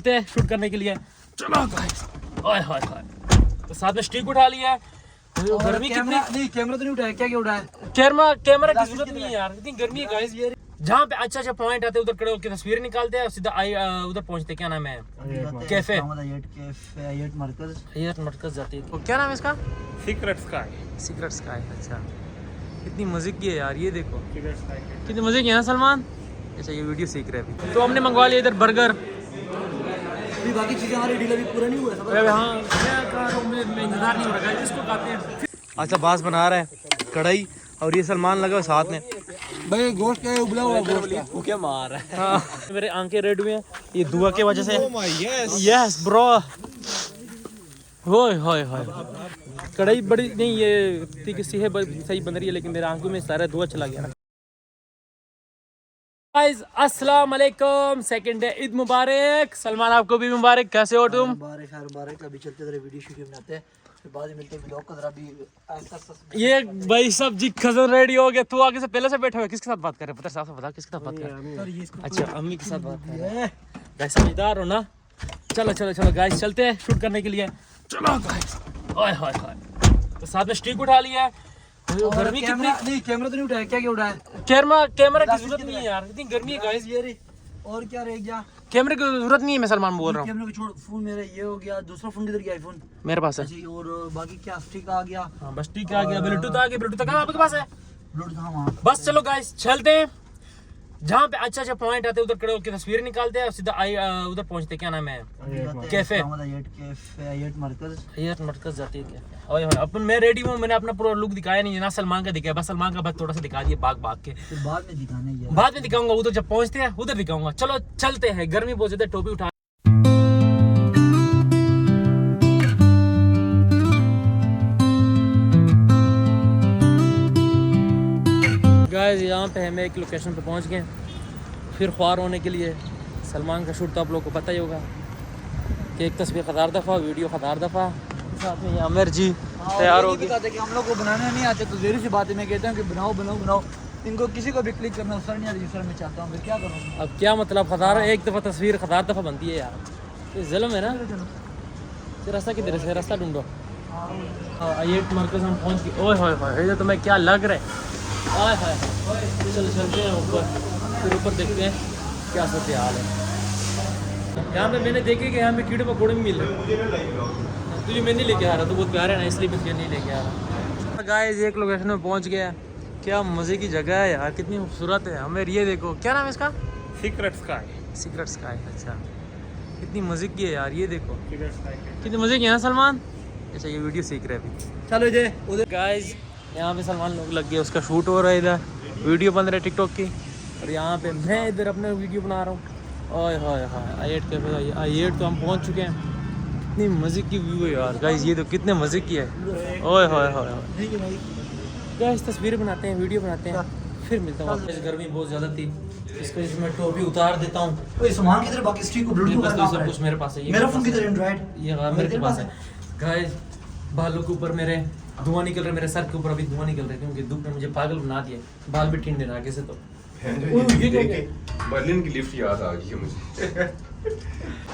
Shoot करने के लिए। चलो गाइस, ओए होए होए, तो साथ में स्टिक उठा लिया है। तो गर्मी कितनी नहीं, कैमरा तो नहीं उठाया, क्या उठाया? कैमरा की जरूरत नहीं है यार, इतनी गर्मी है गाइस। जहाँ पे अच्छा पाइंट आते हैं उधर खड़े होकर तस्वीर निकालते हैं और सीधा उधर पहुंचते। क्या नाम है? कैफे हयात मरकज जाती है। तो क्या नाम है इसका? Secret sky. अच्छा, कितनी मजे की है यार, ये देखो कितनी मजे की है ना सलमान। अच्छा, ये वीडियो सीख रहे हैं। तो हमने मंगवा लिया इधर बर्गर। अभी बाकी चीजें हमारी डील अभी पूरा नहीं हुआ है। हाँ, मैं इंतजार नहीं हो रहा है, इसको खाते हैं। अच्छा, बास बना रहा है कढ़ाई और ये सलमान लगा हुआ साथ में। भाई गोश्त का उबला हुआ गोश्त का। वो क्या मार रहा है? हाँ, मेरे आंखें रेड हुए हैं ये दुआ के वजह से। यस ब्रो, होय होय होय, कढ़ाई बड़ी नहीं ये सी है, सही बन रही है, लेकिन मेरे आंखों में सारा धुआं चला गया ना। गाइस अस्सलाम वालेकुम, सेकंड डे ईद मुबारक। सलमान आपको भी मुबारक। कैसे हो तुम? मुबारक। अभी चलते जरा वीडियो शूट बनाते हैं, फिर बाद में मिलते हैं। ब्लॉग को जरा भी ये भाई सब जी खजन रेडी हो गए। तू आगे से पहले से बैठा हुआ, किसके साथ बात कर रहे? पता साफ बता, किसके साथ बात कर रहे? अच्छा, अम्मी के साथ बात कर रहे हैं। गाइस समझदार हो ना। चलो गाइस, चलते हैं शूट करने के लिए। चलो गाइस, ओए होए होए, तो साथ में स्टिक उठा लिया है। तो गर्मी कितनी नहीं, कैमरा तो नहीं उठाया, क्या उठाया? कैमरा की जरूरत नहीं है यार, इतनी गर्मी है गाइस। और क्या रह गया? कैमरे की जरूरत नहीं है, मैं सलमान बोल रहा हूँ। कैमरे को छोड़, फोन मेरा ये हो गया। दूसरा फोन किधर गया? आईफोन मेरे पास है। और बाकी क्या स्टिक आ गया? हाँ, बस ठीक आ गया, ब्लूटूथ आ गया। ब्लूटूथ कहाँ आपके पास है? ब्लूटूथ हाँ। बस चलो गाइस, चलते हैं। जहाँ पे अच्छा पॉइंट आते हैं उधर खड़े होकर तस्वीर निकालते हैं और सीधा उधर पहुंचते। क्या नाम है? कैफे हयात मरकज जाती है। क्या ओए होए, अपन मैं रेडी हूँ। मैंने अपना पूरा लुक दिखाया नहीं है ना, सलमान का दिखाया। बस सलमान का बस थोड़ा सा दिखा दिया भाग के। बाद में दिखाना है, बाद में दिखाऊंगा, उधर जब पहुंचते हैं उधर दिखाऊंगा। चलो चलते हैं, गर्मी बहुत ज्यादा। टोपी उठा गाइस, यहाँ पे हम एक लोकेशन पे पहुँच गए फिर ख्वार होने के लिए। सलमान का शूट तो आप लोग को पता ही होगा कि एक तस्वीर हज़ार दफ़ा, वीडियो हज़ार दफ़ा। साथ में ये आमिर जी तैयार हो गए। कि हम लोग को बनाने नहीं आते, तो देरी से बात है। मैं कहता हूँ कि बनाओ। इनको किसी को भी क्लिक करना सर नहीं आती, सर मैं चाहता हूँ, फिर क्या करूँ? अब क्या मतलब, एक दफ़ा तस्वीर हज़ार दफ़ा बनती है यार, ये जुल्म है ना। तो रास्ता किधर है? रास्ता ढूंढो। ये मरकज़ हम पहुँच गए। ओए होए होए, ये तो मैं क्या लग रहा है। आए हाय, चलो चलते हैं ऊपर, फिर ऊपर देखते हैं क्या सत्य हाल है। यहाँ पे मैंने देखे कि यहाँ पे कीड़े पकौड़े भी मिल रहे हैं। तुझे मैं नहीं लेके आ रहा, तो बहुत प्यारा है ना, इसलिए मैं तुझे नहीं लेके आ रहा। गाइस, एक लोकेशन में पहुँच गया। क्या मज़े की जगह है यार, कितनी खूबसूरत है। हमें ये देखो, क्या नाम है इसका? Secret sky. अच्छा, कितनी मज़े की है यार, ये देखो कितनी मज़े की है ना सलमान। अच्छा, ये वीडियो सीख रहे हैं अभी। चलो जे उधर गाइस, यहाँ पे सलमान लोग लग गए, उसका शूट हो रहा है, इधर वीडियो बन रहा है टिकटॉक की, और यहाँ पे मैं इधर अपना वीडियो बना रहा हूँ। ओए होए होए, आई8 तो हम पहुँच चुके हैं। कितनी मज़े की व्यू है यार गाइस, ये तो कितने मज़े की है। ओए होए होए गाइस, तस्वीरें बनाते हैं, वीडियो बनाते हैं, फिर मिलता हूँ। गर्मी बहुत ज़्यादा थी, इसको मैं टोपी उतार देता हूँ। सामान किधर? बाकी स्टिक को ब्लूटूथ का सब कुछ मेरे पास है। मेरा फोन किधर? एंड्रॉइड ये मेरे पास है। गाइस, बालों के ऊपर मेरे धुआं निकल रहा है, मेरे सर के ऊपर अभी धुआं निकल रहा है, क्योंकि धूप ने मुझे पागल बना दिया। बाल भी ठंडे ना आगे से। तो बर्लिन की लिफ्ट याद आ गई है मुझे।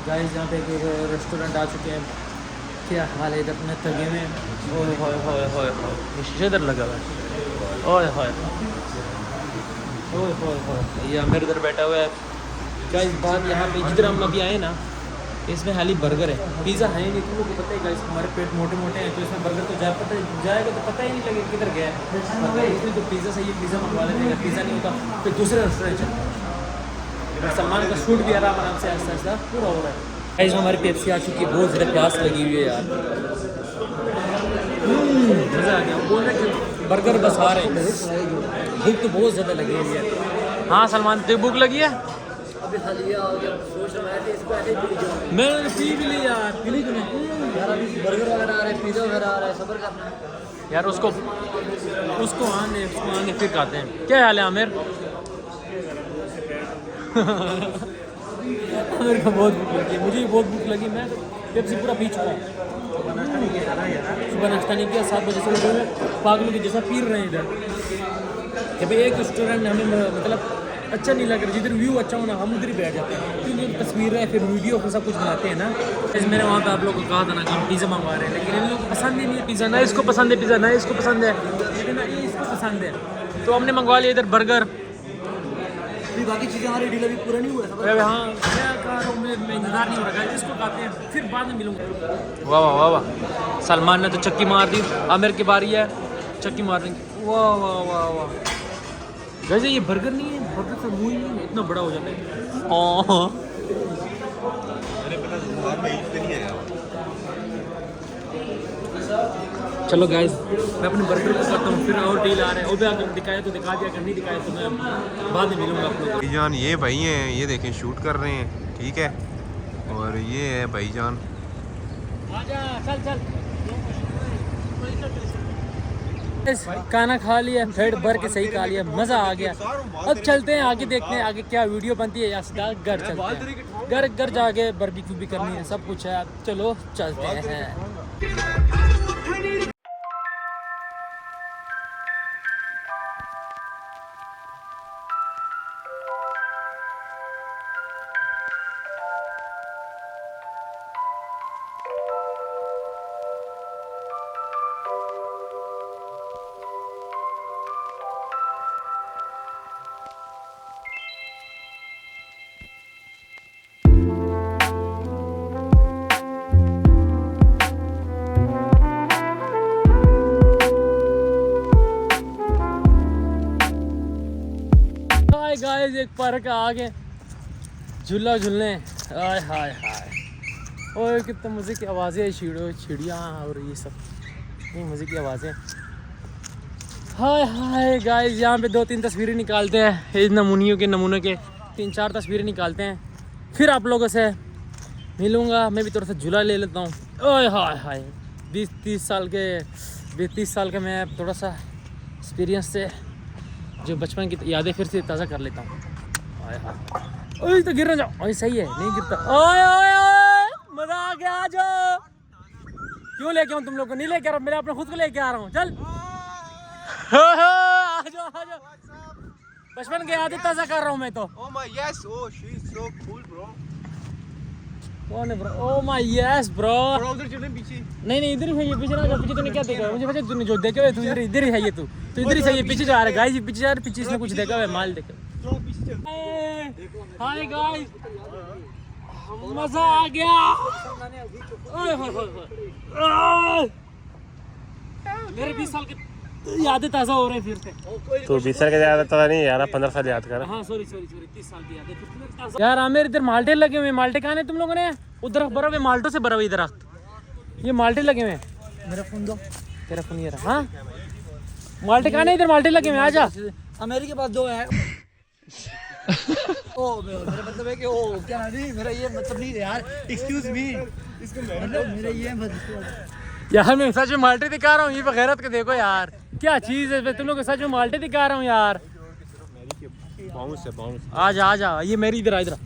गाइस, यहाँ पे एक रेस्टोरेंट आ चुके हैं। क्या हाल है इधर, अपने थके हुए हैं। ओए होए होए होए, ये शीशे इधर लगा हुआ है। ओए होए होए, ये मेरे इधर बैठा हुआ है। गाइस, बात यहाँ पे जिधर हम अभी आए ना, इसमें खाली बर्गर है, पिज़्ज़ा है नहीं। तुम लोग को पता है गाइस, हमारे पेट मोटे है, तो इसमें बर्गर तो जाएगा तो पता ही नहीं लगेगा किधर गया है। इसमें तो पिज़्ज़ा सही है, पिज़्ज़ा मंगवा लेते हैं। पिज़्ज़ा नहीं होता फिर दूसरे रेस्टोरेंट चलते हैं। सलमान का शूट भी आराम से आहिस्ता पूरा हो रहा है। गाइस, हमारी पेप्सी आ चुकी है, बहुत ज़्यादा प्यास लगी हुई है यार। मज़ा आ गया। बोल रहे कि बर्गर बस आ रहे हैं, भूख तो बहुत ज़्यादा लगी हुई है। हाँ सलमान, तुझे भूख लगी है? अभी खा लिया और सोच रहा है इसको ऐसे ही पी जाओ। मैं पी भी लिया यार, पी ली तूने यार? अभी बर्गर वगैरह आ रहा है, पिज़्ज़ा वगैरह आ रहा है, सब्र करना यार। उसको आने फिर खाते हैं। क्या हाल है आमिर? आमिर को बहुत भूख लगी है, मुझे भी बहुत भूख लगी। मैं पेप्सी पूरा पी चुका हूँ। सुबह नाश्ता नहीं किया, 7 बजे से उठे पागलों की जैसा पी रहे हैं इधर। कि भाई एक रेस्टोरेंट ने हमें मतलब अच्छा नहीं लग रहा, जिधर व्यू अच्छा हो ना हम उधर ही बैठ जाते हैं, क्योंकि तस्वीर है फिर वीडियो फिर सब कुछ बनाते हैं ना। जैसे मैंने वहाँ पे आप लोगों को कहा था ना कि हम पिज़्ज़ा मंगवा रहे हैं, लेकिन इन लोग पसंद ही नहीं है पिज़्ज़ा, ना इसको पसंद है पिज़्ज़ा, ना इसको पसंद है, लेकिन ये इसको पसंद है। तो हमने मंगवा लिया इधर बर्गर। बाकी चीज़ें हमारी डील अभी पूरा नहीं हुआ है। हाँ मैं कह रहा हूँ, मैं इंतज़ार नहीं हो रहा है, इसको खाते हैं फिर बाद में मिलूँगा। वाह वाह वाह वाह, सलमान ने तो चक्की मार दी, आमिर की बारी है चक्की मारने की। वाह वाह वाह वाह, वैसे ये बर्गर नहीं है, बर्गर से मुँह ही नहीं है, इतना बड़ा हो जाता है। चलो गाइस मैं अपने बर्गर को करता हूँ, फिर और डील आ रहे हैं, वो भी अगर दिखाया तो दिखा दिया, अगर नहीं दिखाया तो मैं बाद में मिलूँगा आप लोगों को। भाईजान ये भाई हैं, ये देखें शूट कर रहे हैं, ठीक है। और ये है भाईजान, आजा चल चल। खाना खा लिया, पेट भर के सही खा लिया, मज़ा आ गया। अब चलते हैं आगे, देखते हैं आगे क्या वीडियो बनती है, या सीधा घर चलते हैं। घर जाके बारबेक्यू भी करनी है, सब कुछ है। चलो चलते हैं। गाइस एक पार्क आगे झूला झूलने, हाय हाय हाय, ओए कितने मज़े की आवाज़ें है, चिड़िया और ये सब, ये मज़े की आवाज़ें। हाय हाय गाइस, यहाँ पे 2-3 तस्वीरें निकालते हैं, इस नमूनियों के नमूने के 3-4 तस्वीरें निकालते हैं, फिर आप लोगों से मिलूँगा। मैं भी थोड़ा सा झूला ले लेता हूँ। ओए हाय हाय, 20-30 साल का मैं थोड़ा सा एक्सपीरियंस से जो बचपन की यादें फिर से ताज़ा कर लेता हूँ। आए हाय, ओए तो गिर ना जाओ, ओए सही है नहीं गिरता। ओए ओए ओए मज़ा आ गया, आ जाओ। क्यों लेके आऊँ तुम लोग को, नहीं लेके आ रहा, मेरे अपने खुद को लेके आ रहा हूँ। चल आ जाओ आ जाओ, बचपन की यादें ताज़ा कर रहा हूँ मैं तो। Oh my yes, oh she's so cool bro. कौन है bro? Oh my yes bro. उधर चले पीछे। नहीं इधर ही है ये, पीछे ना जा, पीछे तूने क्या देखा है? मुझे पता तूने जो देखा है, तू इधर ही है, ये तू इधर ही सही है, पीछे जा रहा है गाइस, पीछे जा रहा है, पीछे इसने कुछ देखा है, माल देखा। हाय गाइस, मजा आ गया। ओए होए होए, मेरे 20 साल के यादें ताज़ा हो रहे हैं फिर से। तो 20 साल का याद तो नहीं यार, 15 साल याद कर। हाँ सॉरी 30 साल की यादें फिर से ताज़ा। यार आमिर इधर माल्टे लगे हुए हैं, माल्टे कहाँ हैं तुम लोगों ने? उधर बरा हुए माल्टों से भरा हुआ दरख्त, ये माल्टे लगे हुए हैं। मेरा फोन दो। तेरा फोन ये रहा। हाँ माल्टे कहाँ हैं? इधर माल्टे लगे हुए हैं, आजा। अमेरिका के पास 2 है। ओ मेरा मतलब है कि ओ क्या नहीं, मेरा ये मतलब नहीं है यार, एक्सक्यूज मी, इसको मतलब मेरा ये मतलब यार मैं सच में माल्टे दिखा रहा हूँ, ये बगैरत के देखो यार क्या चीज़ है, तुम लोग सच में माल्टे दिखा रहा हूँ यार। आजा ये मेरी इधर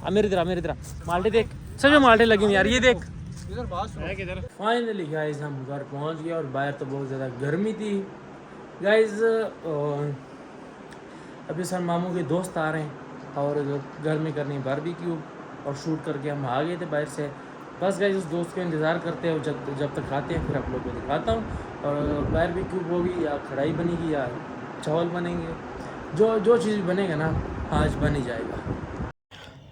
मेरे इधर माल्टे देख, सच में माल्टे लगे हुए यार, ये देख। फाइनली गाइस हम घर पहुँच गए और बाहर तो बहुत ज़्यादा गर्मी थी गाइस। अभी सर मामू के दोस्त आ रहे हैं और घर में करनी बारबेक्यू और शूट करके हम आ गए थे बाहर से। बस गाइस उस दोस्त का इंतज़ार करते हैं, जब तक खाते हैं फिर आप लोग को दिखाता हूँ। और बारबेक्यू होगी या कढ़ाई बनेगी या चावल बनेंगे, जो चीज़ बनेगा ना आज बन ही जाएगा।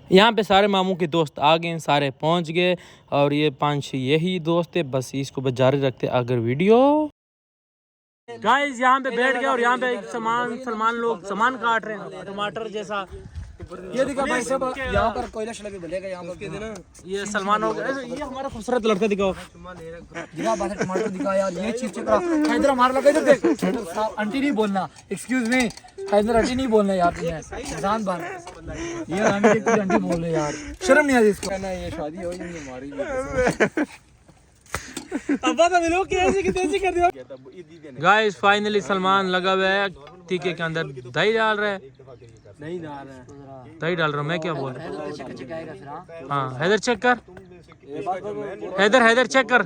यहाँ पे सारे मामू के दोस्त आ गए, सारे पहुँच गए और ये 5-6 यही दोस्त है, बस इसको बस जारी रखते अगर वीडियो। गाइस यहाँ पे बैठ गए और यहाँ पे एक सलमान लोग सामान काट रहे हैं, टमाटर जैसा। ये दिखा भाई सब, यहाँ पर कोयला शलगे बनेगा यहाँ पर। ये सलमान हो गया, ये हमारा खूबसूरत लड़का दिखाओ। दिखा बात है, टमाटर दिखा यार, ये चीज चेक करो। हैदर हमारा लगा, इधर देख, आंटी नहीं बोलना, एक्सक्यूज मी, हैदर आंटी नहीं बोलना यार, तुम्हें जान बार ये आंटी बोल रहे यार, शर्म नहीं आती इसको ना, ये शादी हो गई हमारी। अब तो मिलो कैसे की तैसी कर दिया। गाइस फाइनली सलमान लगा हुआ है टीके के अंदर, दही डाल रहा है, नहीं डाल रहा है, दही डाल रहा हूँ मैं, क्या बोल रहा हूँ। हाँ हैदर चेक कर, हैदर चेक कर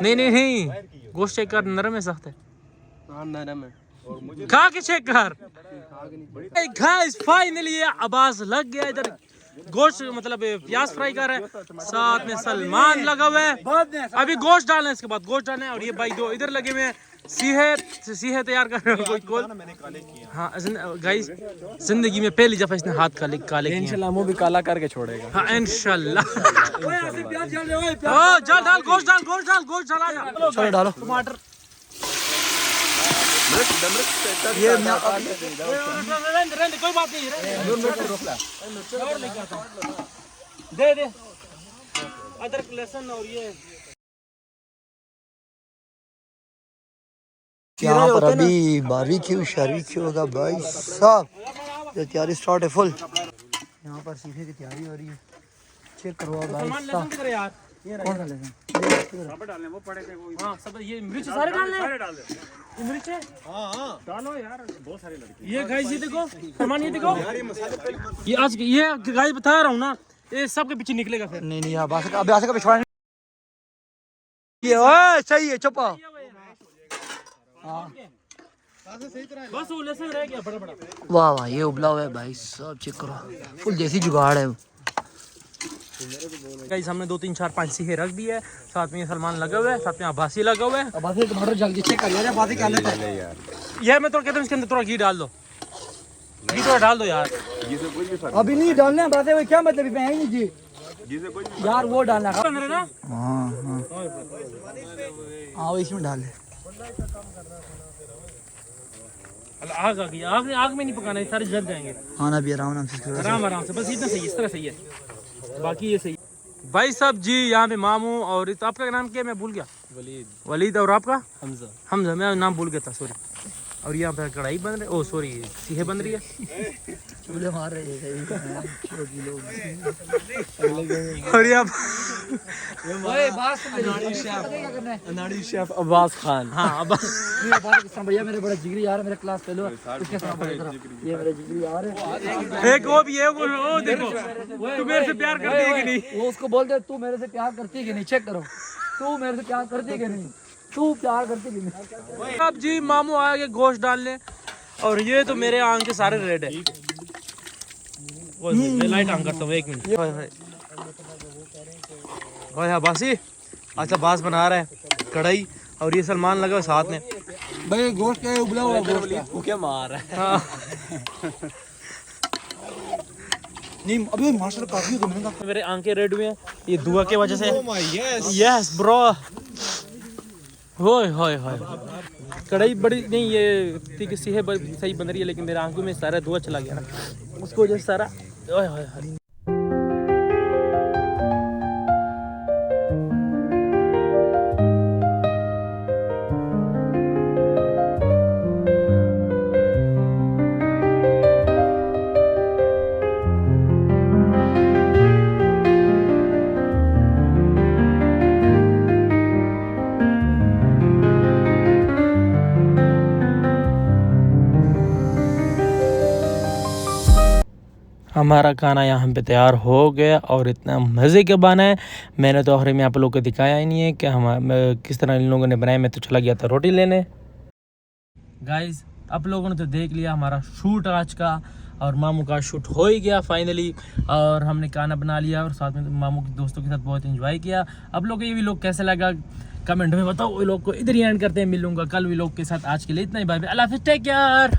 नहीं गोश्त चेक कर, नरम है सख्त है? नरम है, खा के चेक कर। गाइस फाइनली अब्बास लग गया इधर गोश्त मतलब प्याज फ्राई कर रहा है, साथ में सलमान लगा हुआ है। अभी गोश्त डालना है, इसके बाद गोश्त डालना है। और ये भाई दो इधर लगे हुए हैं सीहे तैयार कर रहे हैं कोई। हाँ गाइस जिंदगी में पहली दफा इसने हाथ काले काले किए। इंशाल्लाह मुंह भी काला करके छोड़ेगा। हाँ इंशाल्लाह। चल डाल गोश्त डाल गोश्त डाल आजा। चलो डालो टमाटर ये कोई बात नहीं दे दे अदरक लहसुन और ये यहाँ पर अभी बारबेक्यू शारबेक्यू होगा भाई साहब। ये तैयारी स्टार्ट है फुल। यहाँ पर सीखे की तैयारी हो रही है। चेक करो भाई साहब। कौन सा लेना? हाँ सब ये मिर्च सारे डालने ये मिर्च है। हाँ डालो यार बहुत सारी लड़की। ये गाइस ये देखो सामान ये देखो ये आज ये गाइस बता रहा हूँ ना ये सब के पीछे निकलेगा फिर। नहीं नहीं अब्बास का पिछवाड़ा ये ओए सही है चुप। बस वो लहसुन रह गया बड़ा बड़ा। वाह वाह ये उबला हुआ है भाई साहब। चेक करो फुल देसी जुगाड़ है। गाइस हमने 2 3 4 5 सीहे रख दिए है, साथ में सलमान लगा हुआ है, साथ में अब्बासी लगा हुआ है। अब्बासी टमाटर जल्दी चेक कर यार। अब्बासी क्या लेता है यार? ये मैं तो कहता हूँ इसके अंदर थोड़ा घी डाल दो, घी थोड़ा डाल दो यार। अभी नहीं डालना है बातें क्या मतलब है नहीं जी यार वो डालना है ना। हाँ हाँ हाँ वो इसमें डाल दे। आग आ गई। आग में नहीं पकाना है, सारे जल जाएंगे। हाँ ना भी आराम से आराम से बस इतना सही है, इस तरह सही है, बाकी ये सही। भाई साहब जी यहाँ पे मामू और तो आपका नाम क्या है मैं भूल गया। वलीद और आपका हमजा मैं नाम भूल गया था सॉरी। और यहाँ पे कढ़ाई बन रही, ओ सॉरी सीहे बन रही है। चूल्हे मार रहे हैं और यहाँ अनाड़ी शेफ अब्बास खान। हाँ अब भैया मेरे बड़ा जिगरी यार मेरा क्लास फेलो उसके साथ ये मेरा जिगरी यार है। एक वो भी है वो देखो तू मेरे से प्यार करती है कि नहीं। वो उसको बोल दे तू मेरे से प्यार करती है कि नहीं। चेक करो तू मेरे से प्यार करती है कि नहीं। तू प्यार करती है कि नहीं। अब जी मामू आया के गोश्त डालने और ये तो मेरे आंख के सारे रेड है। मैं लाइट ऑन करता हूँ 1 मिनट। ओए अब्बासी अच्छा बास बना रहा है कढ़ाई और ये सलमान लगा साथ में। भाई गोश्त क्या उबला हुआ गोश्त को क्या मार रहा है। नहीं अभी मास्टर काफी हो गया। मेरे आंखें रेड हुए हैं ये दुआ की वजह से। यस ब्रो होय होय होय कढ़ाई बड़ी नहीं ये थी किसी है सही बन रही है, लेकिन मेरे आंखों में सारा धुआं चला गया ना उसको वजह से सारा ओए होय होय। हमारा खाना यहाँ पे तैयार हो गया और इतना मज़े का बना है। मैंने तो आखिर में आप लोगों को दिखाया ही नहीं है कि हम किस तरह इन लोगों ने बनाया। मैं तो चला गया था रोटी लेने। गाइस आप लोगों ने तो देख लिया हमारा शूट आज का और मामू का शूट हो ही गया फाइनली। और हमने खाना बना लिया और साथ में मामू के दोस्तों के साथ बहुत एंजॉय किया। आप लोग को ये व्लॉग कैसे लगा कमेंट में बताओ। व्लॉग को इधर ही एंड करते हैं, मिलूंगा कल व्लॉग के साथ। आज के लिए इतना ही, बाय बाय, अल्लाह हाफिज़, टेक केयर।